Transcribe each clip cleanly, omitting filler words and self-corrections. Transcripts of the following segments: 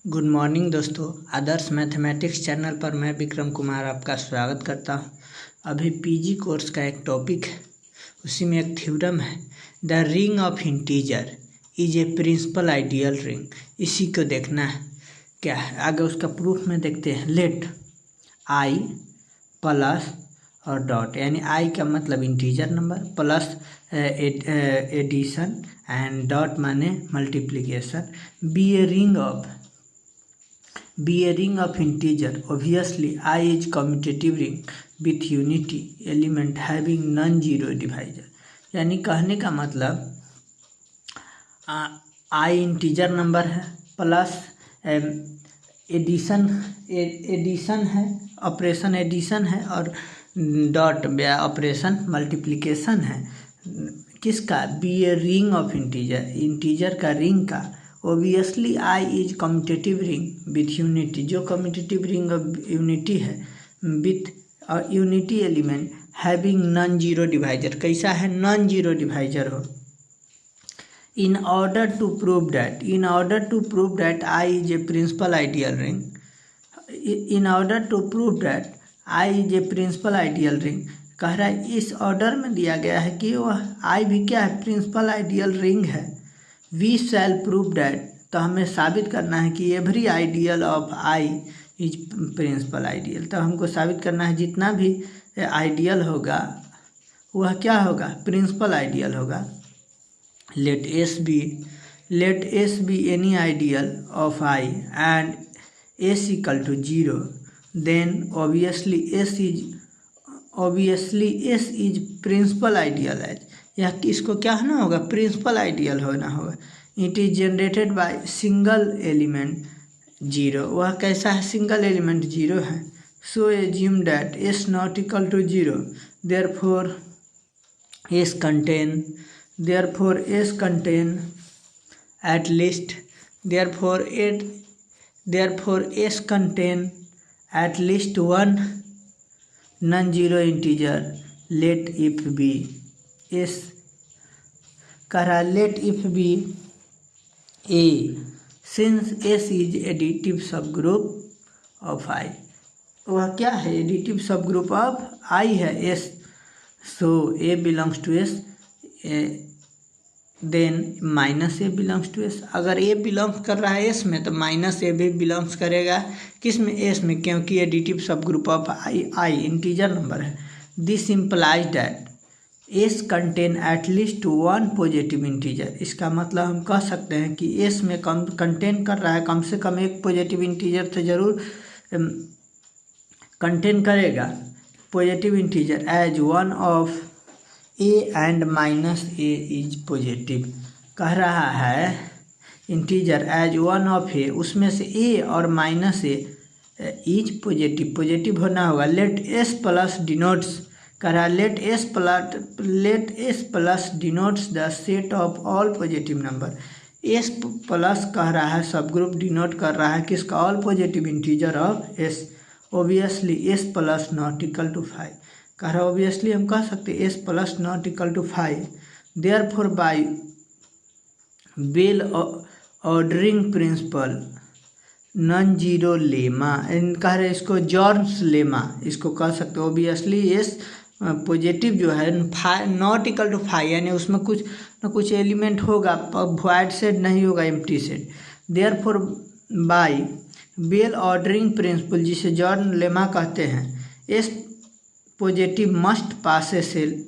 Good morning दोस्तों। आदर्श mathematics channel पर मैं विक्रम कुमार आपका स्वागत करता हूं। अभी पीजी कोर्स का एक टॉपिक है, उसी में एक थ्योरम है, the ring of integer is a principal ideal ring. इसी को देखना है क्या है। आगे उसका प्रूफ में देखते हैं। लेट आई प्लस और डॉट, यानी आई का मतलब integer number, plus addition and dot माने multiplication, be a ring of integer. Obviously I is commutative ring with unity element having non-zero divisor। यानी कहने का मतलब i इंटीजर नंबर है, प्लस एडिशन है, ऑपरेशन एडिशन है, और डॉट ऑपरेशन मल्टीप्लिकेशन है। किसका? Be a ring of integer का रिंग का। Obviously I is commutative ring with unity, जो कम्यूटेटिव रिंग ऑफ यूनिटी है, with unity element having non zero divisor. कैसा है? नॉन जीरो डिवाइजर हो। In order to prove that I is a principal ideal ring, कह रहा है इस order में दिया गया है कि वह आई भी क्या है? प्रिंसिपल आइडियल रिंग है। वी शैल प्रूव दैट, तो हमें साबित करना है कि every ideal of I is principal ideal. तो हमको साबित करना है जितना भी आइडियल होगा वह क्या होगा? प्रिंसिपल आइडियल होगा। Let S be any ideal of I and S equal to zero, then obviously S is principal ideal as. यह इसको क्या होना होगा? प्रिंसिपल आइडियल होना होगा। It is generated by single element zero. वह कैसा है? सिंगल एलिमेंट जीरो है। So assume that S not equal to zero, therefore S contain at least one non zero integer. Let if B S, कह रहा let if be a since S is additive सब group of I. वह क्या है? Additive सब group of I है, S. So a belongs to S, then minus a belongs to S. अगर a belongs कर रहा है एस में तो माइनस ए भी बिलोंग्स करेगा किस में? एस में, क्योंकि एडिटिव सब group of I integer number है। This implies that S contain at least one positive integer. इसका मतलब हम कह सकते हैं कि एस में कंटेन कर रहा है कम से कम एक पॉजिटिव इंटीजर तो जरूर कंटेन करेगा। Positive integer as one of a and minus a is positive. कह रहा है integer as one of a, उसमें से ए और माइनस ए इज पॉजिटिव होना होगा। लेट एस प्लस डिनोट्स, कह रहा let S plus denotes the set of all positive number. S plus कह रहा है सब ग्रुप डिनोट कर रहा है किसका? All positive integer of S. Obviously S plus not equal to 5, कह रहा ओबियसली हम कह सकते S plus not equal to 5। Therefore by well ordering principle non zero lemma, कह रहे इसको जॉर्न्स लेमा इसको कह सकते हो। ओबियसली एस पॉजिटिव जो है नॉट इक्वल टू 5, यानी उसमें कुछ न कुछ एलिमेंट होगा, वॉइड सेट नहीं होगा, empty set. Therefore by well ordering principle, जिसे जॉर्न लेमा कहते हैं, S positive must possess a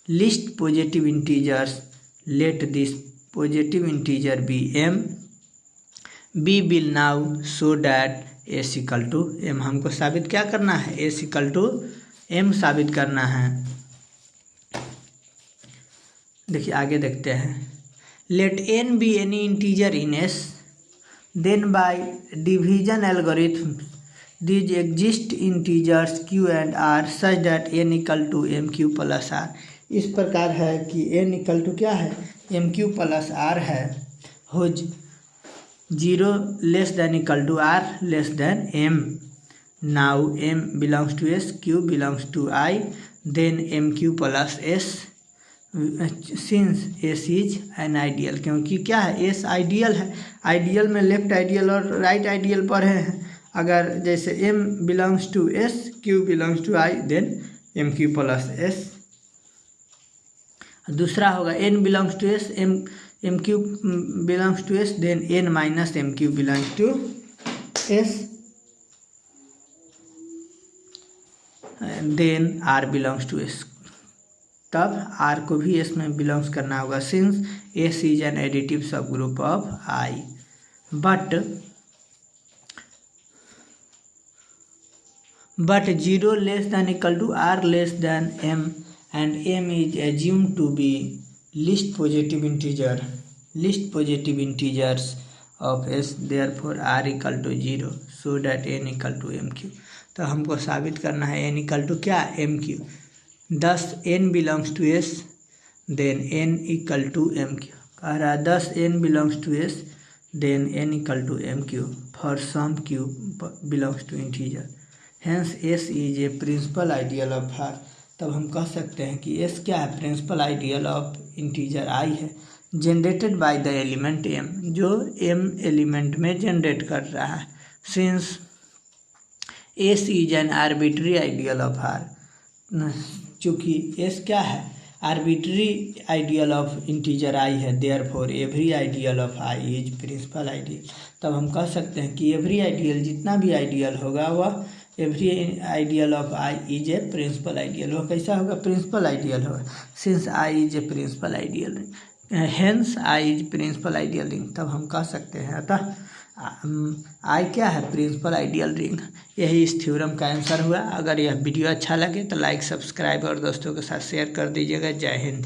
least positive integers. Let this positive integer be m, we will now show that S equal to m. हमको साबित क्या करना है? S equal to M साबित करना है। देखिए आगे देखते हैं। Let n be any integer in S, then by division algorithm these exist integers q and r such that n equal to M q plus r. इस प्रकार है कि एन इक्वल टू क्या है? एम क्यू प्लस आर है। Whose 0 less than equal to are less than m. Now m belongs to s, q belongs to I, then mq plus s since S is an ideal, क्योंकि क्या है S ideal है। Ideal में left ideal और right ideal पढ़े हैं। अगर जैसे m belongs to S, q belongs to I, then m q plus S. दूसरा होगा n belongs to S, m q belongs to S, then n minus m q belongs to S, then r belongs to S. तब r को भी S में belongs करना होगा, since S is an additive सब group of I. But zero less than equal to are less than M and M is assumed to be least positive integers of S, therefore R equal to zero, so that N equal to M Q. तो हमको साबित करना है N equal to क्या, M Q. Thus N belongs to S, then N equal to M Q. कह रहा है 10 N belongs to S, then N equal to M q for some q belongs to integer, hence S is a principal ideal of R. तब हम कह सकते हैं कि S क्या है, principal ideal of integer I है, generated by the element m, जो एम एलिमेंट में जनरेट कर रहा है, since S is an arbitrary ideal of R. चूँकि एस क्या है, arbitrary ideal of integer I है, therefore every ideal of I is principal ideal. तब हम कह सकते हैं कि एवरी आइडियल, जितना भी आइडियल होगा वह every ideal of I is a principal ideal. वह कैसा होगा, प्रिंसिपल आइडियल होगा, since I is a principal ideal, hence I is principal ideal ring. तब हम कह सकते हैं अतः आई क्या है, प्रिंसिपल आइडियल रिंग। यही इस थ्योरम का आंसर हुआ। अगर यह वीडियो अच्छा लगे तो लाइक, सब्सक्राइब और दोस्तों के साथ शेयर कर दीजिएगा। जय हिंद।